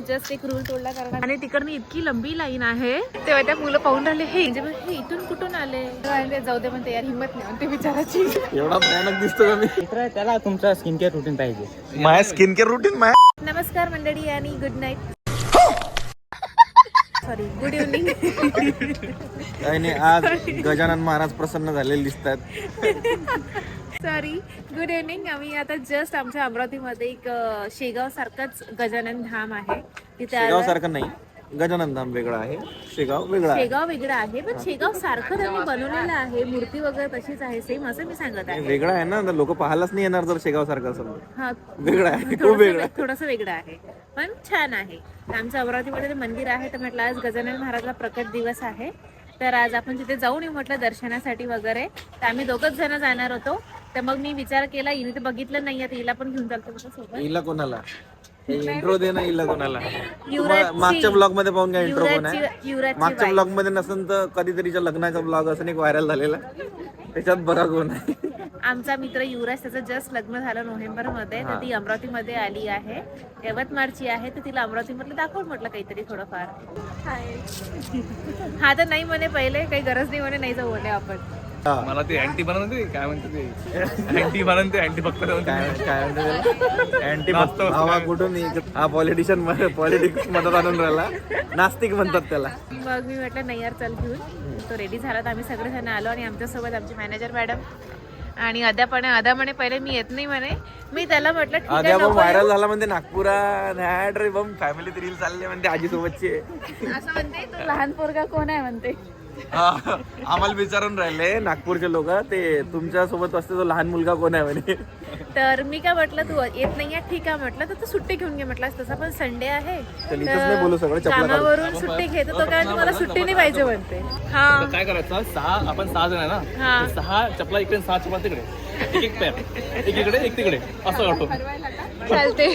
Just एक rule तोडला कारण आणि तिकडनं इतकी लंबी लाईन आहे तेव्हा त्या मुलं पाहून राहिले हे म्हणजे हे इथून कुठून आले जाऊ दे म्हणते यार हिंमत नाही ते विचारायची एवढा भयानक दिसतो का मी? त्याला तुमचा स्किन केअर रुटीन पाहिजे. माझ्या स्किन केअर रुटीन नमस्कार मंडळी आणि good night sorry good evening. काही नाही, आज गजानन महाराज प्रसन्न झालेले दिसतात. Sorry good evening. आम्ही आता जस्ट आमच्या अमरावतीमध्ये एक शेगाव सारखंच गजानन धाम आहे तिथे शेगाव सारखं नाही, गजानन धाम वेगळं आहे, शेगाव वेगळं आहे. शेगाव वेगळं आहे पण शेगाव सारखं त्यांनी बनवलेलं आहे, मूर्ती वगैरे तशीच आहे सेम असं मी सांगत आहे. वेगळं आहे ना, लोक पाहायलाच नाही येणार जर शेगाव सारखं असेल. हा वेगळं आहे, खूप वेगळं आहे. थोडंसं वेगळं आहे पण छान आहे. आमच्या अमरावतीमध्ये ते मंदिर आहे तर म्हटलं आज गजानन महाराजला प्रकट दिवस आहे तर आज आपण तिथे जाऊन येऊ म्हटलं दर्शनासाठी वगैरे. तर आम्ही दोघच जण जाणार होतो तर मग मी विचार केला हिने तर बघितलं नाही आता हिला पण घेऊन चालतो म्हटलं सोबत. हिला कोणाला इंट्रो दे ना, हिला कोणाला युवराजची- मागच्या ब्लॉग मध्ये पाहून घ्या इंट्रो कोण आहे. युवराजची मागच्या बाई. ब्लॉग मध्ये नसेल तर कधीतरीच्या लग्नाचा ब्लॉग असं एक व्हायरल झालेला, त्याच्यात बघा कोण आहे. आमचा मित्र युवराज त्याचं जस्ट लग्न झालं नोव्हेंबर मध्ये तर ती अमरावतीमध्ये आली आहे, यवतमाळची आहे तर तिला अमरावतीमधलं दाखव म्हटलं काहीतरी थोडंफार. हा तर नाही म्हणे पहिले काही गरज नाही म्हणे नाही जाऊ म्हणे आपण. मला ते अँटी बनवते काय म्हणते ते अँटी बनवते अँटी फक्त अँटी हवा कुठून हा पॉलिटिक्स मध्ये आणून राहिला, नास्तिक म्हणतात त्याला. मग मी म्हटलं नाही यार चल घेऊन. तो रेडी झाला तर आम्ही सगळेजण आलो आणि आमच्यासोबत आमची मॅनेजर मॅडम आणि अद्या म्हणे पहिले मी येत नाही म्हणे. मी त्याला म्हटलं ठीक आहे आद्या नको व्हायरल येऊ. झाला म्हणते नागपुरात रे बम फॅमिलीत रील चालले म्हणते आजी सोबतची. असं म्हणते तो लहान पोरगा कोण आहे म्हणते. आम्हाला विचारून राहिले नागपूरचे लोक ते तुमच्या सोबत असते तो लहान मुलगा कोण आहे म्हणे. तर मी काय म्हटलं तू येत नाही ठीक आहे म्हटलं तर तू सुट्टी घेऊन घे म्हटलं तसं पण संडे आहे तर इथंच नाही बोलू सगळं चपला घाल. कामावरून सुट्टी घेतो तो काय मला सुट्टी नाही पाहिजे म्हणते. हा काय करायचं आपण 6 जण आहे ना, हा. तर 6 चपला इकडे 6 चपला तिकडे, एक पॅर एक इकडे एक तिकडे असं वाटतो. चालते.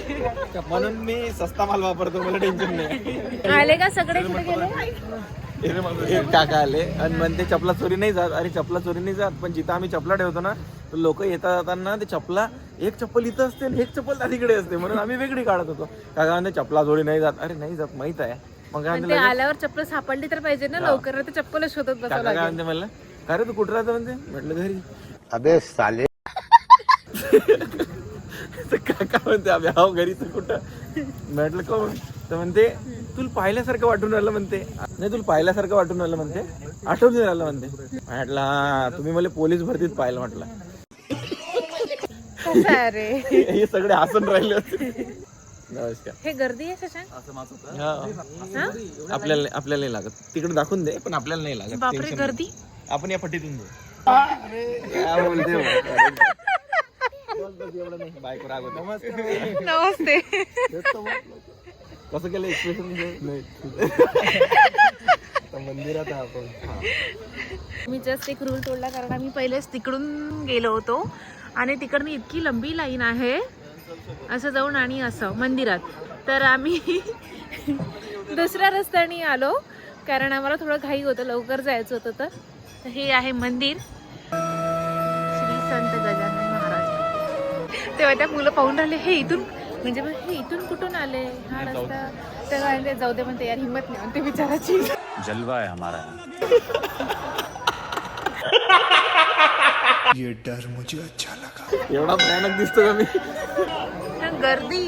म्हणून मी सस्ता माल वापरतो, मला टेन्शन नाही. आले का सगळे कुठे गेले. एक काका आले आणि म्हणते चपला चोरी नाही जात. अरे चपला चोरी नाही जात पण जिथं आम्ही चपला ठेवतो ना तर लोक येता जाताना ते चपला एक चप्पल इथं असते आणि एक चप्पल तिकडे असते म्हणून आम्ही वेगळी काढत होतो. काका म्हणते चपला चोरी नाही जात. अरे नाही जात माहित आहे. मग काय पण ते म्हणते आल्यावर चप्पल सापडली तर पाहिजे ना लवकर ते चप्पल शोधत बसावं काका काय लागेल. म्हणते म्हणलं काय रे तू कुठं राहतो म्हणते. म्हटलं घरी. अबे साले. तर काका म्हणते अबे हाव घरी तर कुठं. म्हटलं कोण तर म्हणते तुला पाहिल्यासारखं वाटून राहिलं म्हणते. नाही तुला पाहिल्यासारखं वाटून राहिलं म्हणते, आठवून राहिलं म्हणते. म्हटलं हा तुम्ही मला पोलीस भरतीत पाहिलं म्हटलं. कसं आहे रे हे सगळे हसून राहिले होते. नमस्कार. हे गर्दी आहे शशांक. हा. हा? आपल्याला नाही लागत, तिकडे दाखवून दे पण आपल्याला नाही लागत. बापरे Tension गर्दी. नाही. आपण या पट्टीतून दे. काय बोलते बायको राग होता. नमस्ते. कसं केलं एक्सप्रेशन मंदिरात आपण. मी जस्ट एक रूल तोडला कारण आम्ही पहिलेच तिकडून गेलो होतो आणि तिकडनं इतकी लंबी लाईन आहे असं जाऊन आणि असं मंदिरात. तर आम्ही दुसऱ्या रस्त्याने आलो कारण आम्हाला थोडं घाई होतं, लवकर जायचं होतं. तर हे आहे मंदिर श्री संत गजानन महाराज. तेव्हा त्या मुलं पाहून राहिले हे इथून म्हणजे हे इथून कुठून आले हा रस्ता. तर जाऊ दे म्हणते यार हिंमत नाही ते विचारायची. जलवा आहे हमारा. ये डर मुझे अच्छा लगा. एवढा भयानक दिसतो का मी? गर्दी.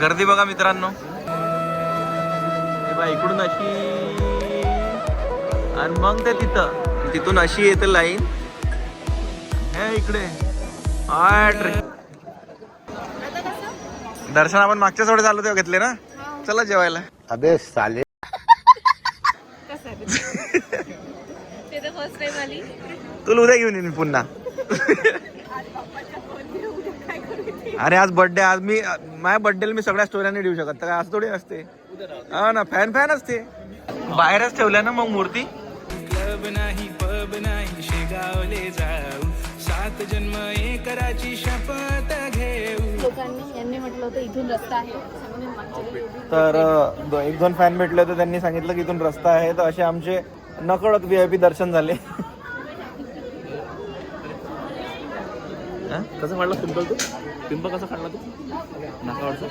गर्दी बघा मित्रांनो. हे बघा इकडून अशी आणि मग ते तिथून अशी येते लाईन. हे इकडे दर्शन आपण मागच्या सोडे चालू तेव्हा घेतले ना. चला जेवायला. अबे साले. ते तर फर्स्ट टाइम आली. तुला उद्या घेऊन येईन पुन्हा. अरे आज बर्थडे, आज मी माझ्या बर्थडेला मी सगळ्या स्टोऱ्या नाही देऊ शकत तर आज थोडी असते. हा ना फॅन असते. बाहेरच ठेवल्या ना मग मूर्ती. क्लब नाही पब नाही शेगावले जाऊ 7 जन्म एकराची शपथ घेऊ. लोकांनी यांनी म्हटलं होतं इथून रस्ता आहे म्हणून मी मागच्या वेळी एवढी तर 1-2 फॅन भेटले होते, त्यांनी सांगितलं की इथून रस्ता आहे. तर असे आमचे नकळत VIP दर्शन झाले. कसं वाटलं सिंपल तू पिंप कसा काढला तू नाकावरचा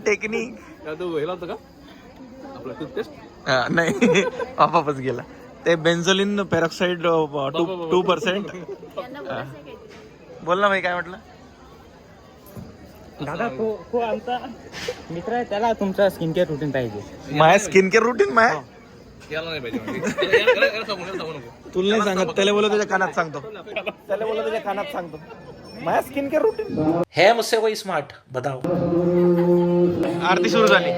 टेक्निक का तू हेला होतं का आपला टूथपेस्ट नाही आपापच गेला ते बेन्झोलिन पेरॉक्साईड 2%. बोल ना भाई काय म्हटलं. दादा तो आमचा मित्र आहे, त्याला तुमचा स्किन केअर रुटीन पाहिजे. माझ्या स्किन केअर रुटीन माय याला नाही पाहिजे याला सांगू नको. तुला नाही सांगत, त्याला बोला त्याच्या कानात सांगतो, त्याला बोला त्याच्या कानात सांगतो माझ्या स्किन केअर रुटीन है मुझसे कोई स्मार्ट बताओ. आरती सुरू झाली.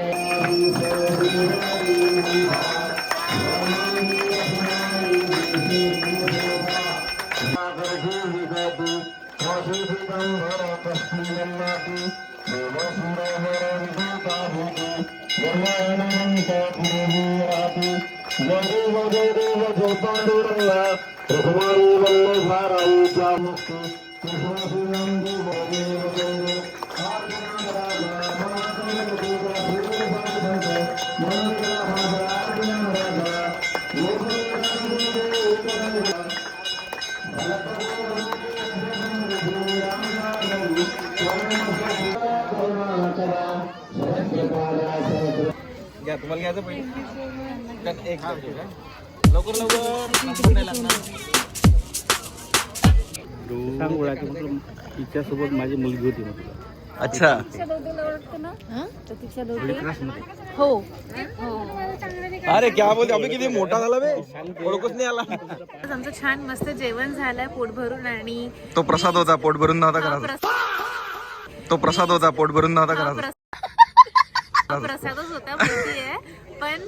घ्या, तुम्हाला घ्यायचं पहिले एक लवकर लवकर नाही लागणार. तिच्यासोबत माझी मुलगी होती म्हटलं. अच्छा हो अरे क्या बोलते अभि किती मोठा झाला बे, ओळखच नाही आला. आज आमचं छान मस्त जेवण झालंय पोट भरून आणि तो प्रसाद होता, पोट भरून नव्हता हा करायचा. तो प्रसाद होता, पोट भरून नव्हता करायचा. प्रसादच होता माहितीये, पण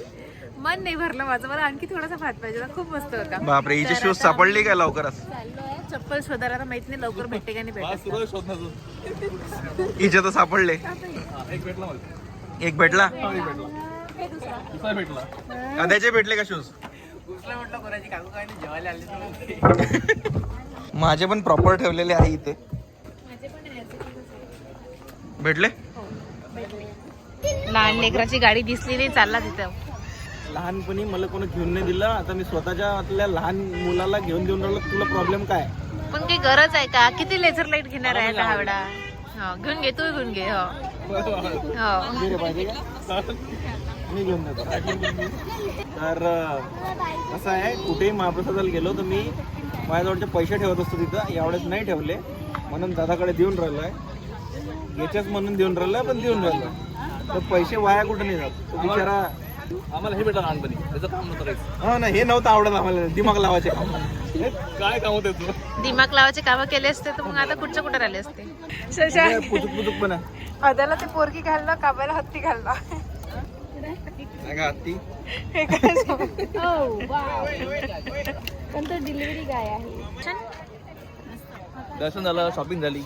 मन नाही भरलं माझं. मला आणखी थोडासा भात पाहिजे होता, खूप मस्त होता. बापरे, हिचे शूज सापडली काय लवकरच. चाललोय चप्पल शोधायला, आता माहित नाही लवकर भेटते का नाही भेटत. हिचे तर सापडले. एक भेटला मला. एक भेटला, दुसरा भेटला. त्याचे भेटले का शूज. माझे पण प्रॉपर ठेवलेले आहे इथे. भेटले. लहान लेकराची गाडी दिसली नाही, चालला तिथं. लहानपणी मला कोणी घेऊन नाही दिलं, आता मी स्वतःच्या आतल्या लहान मुलाला घेऊन देऊन राहिलो. तुला प्रॉब्लेम काय. पण काही गरज आहे का, किती लेझर लाईट घेणार आहे का हावडा. हो घेऊन घे, तू घेऊन घे. हो हो पाहिजे का मी घेऊन देतो. तर असं आहे, कुठेही महाप्रसादाला गेलो तर मी माझ्याजवळचे पैसे ठेवत असतो तिथं. यावेळेस नाही ठेवले म्हणून दादाकडे देऊन राहिलोय. घ्यायच्याच म्हणून देऊन राहिलोय, पण देऊन राहिलोय. तर पैसे वाया कुठे नाही जात. तो बिचारा आम्हाला हे भेटलं लहानपणी, त्याचं काम नव्हतं करायचं. हा ना, हे नव्हतं आवडत आम्हाला दिमाग लावायचे काम. काय काम होतं तुझं. दिमाग लावायचे कामं केले असते तर मग आता कुठच्या कुठे राहिले असते. पुचुक पुचुक पण अदाला ते पोरगी घाललं, काबायला हत्ती घालला. आहे का हत्ती. पण तो डिलिव्हरी काय आहे. दर्शन झालं, शॉपिंग झाली,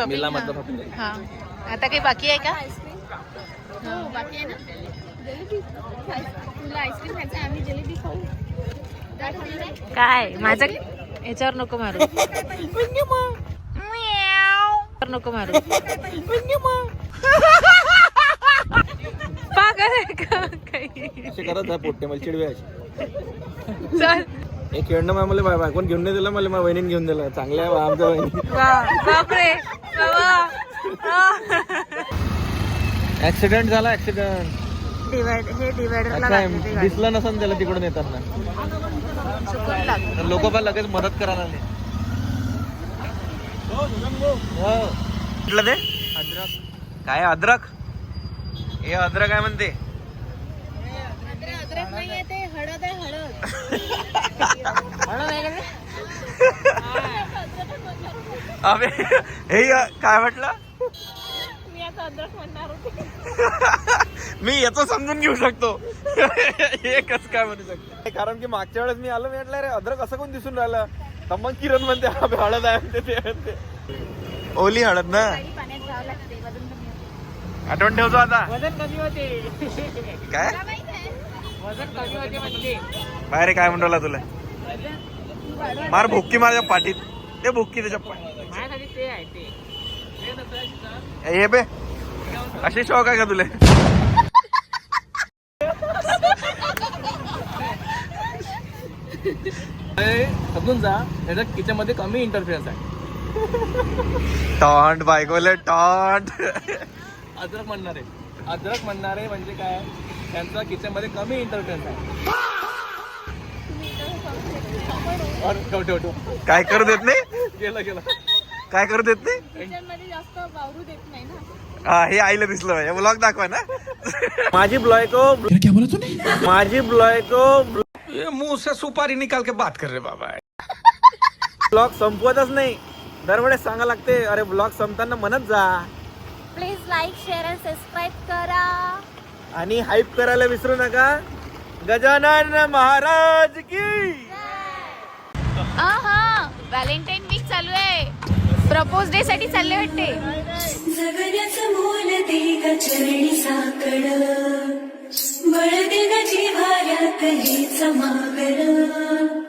मेला मधलं शॉपिंग झाली. हा आता काही बाकी आहे का. बाकी आहे ना जलेबी. तुला आईस्क्रीम खायचं, आम्ही जलेबी खाऊ. काय माझं याच्यावर नको मारू. नको मारू. पागल आहे का काही. असे करत आहे पोट्टे मला चिडवे असे. चल एक खेळणं मला बायकोन घेऊन नाही दिलं, मला माझ्या वहिनीने घेऊन दिलं. चांगल्या आहे आमच्या वहिनी. बापरे बाबा. ऍक्सिडेंट झाला, ऍक्सिडेंट. हे डिवायडरला लागले. दिसलं नसन त्याला तिकडून येताना. चुकून लागलं. लोक पण लगेच मदत करायला आले. कुठलं ते अद्रक. काय अद्रक. हे अद्रक काय म्हणते. अद्रक नाहीये ते, हळद आहे, हळद. अबे हे काय म्हटलं. मी आता अद्रक म्हणणार होते. मी याचं समजून घेऊ शकतो. हे कसं काय म्हणू शकतो. कारण की मागच्या वेळेस मी आलो, मी म्हटलं रे अद्रक असं कोण दिसून राहिलं. तर मग किरण म्हणते अबे हळद आहे म्हणते. ते म्हणते ओली हळद ना. पाण्यात जावं लागते, वजन कमी होते. आठवण ठेवतो आता. वजन कमी होते. काय वजन कमी होते म्हणजे. बाहेर काय म्हणतो तुला. मार भुक्की माझ्या पाठीत. ते भुक्की त्याच्या पाठीत. माझ्यासाठी ते आहे ते. हे बे असे शौक आहे का तुला. समजून जा, त्याच्या किचन मध्ये कमी इंटरफिअरन्स आहे. टॉन्ट बायकोले टॉन्ट. अद्रक म्हणणारे म्हणजे काय, त्यांचा किचन मध्ये कमी इंटरफेरन्स आहे. ठेव. काय करू देत नाही, गेलं काय करू देत नाही. किचन मध्ये जास्त वावरू देत नाही ना. हा, हे आईला दिसलं ब्लॉग दाखवा ना. माझी मुंह से सुपारी निकाल के बात कर रहे बाबा. ब्लॉग संपवतच नाही, दरवेळेस सांगा लागते. अरे ब्लॉग संपताना म्हणत जा please like share and subscribe करा. आणि हाईप करायला विसरू नका. गजानन महाराज की. हा व्हॅलेंटाईन वीक चालू आहे. प्रपोज डे साठी चालले वाटते. जगण्याचं मोल दे ग चरणी साकड, बळ दे ग जिव्हाऱ्यात हेच मागड.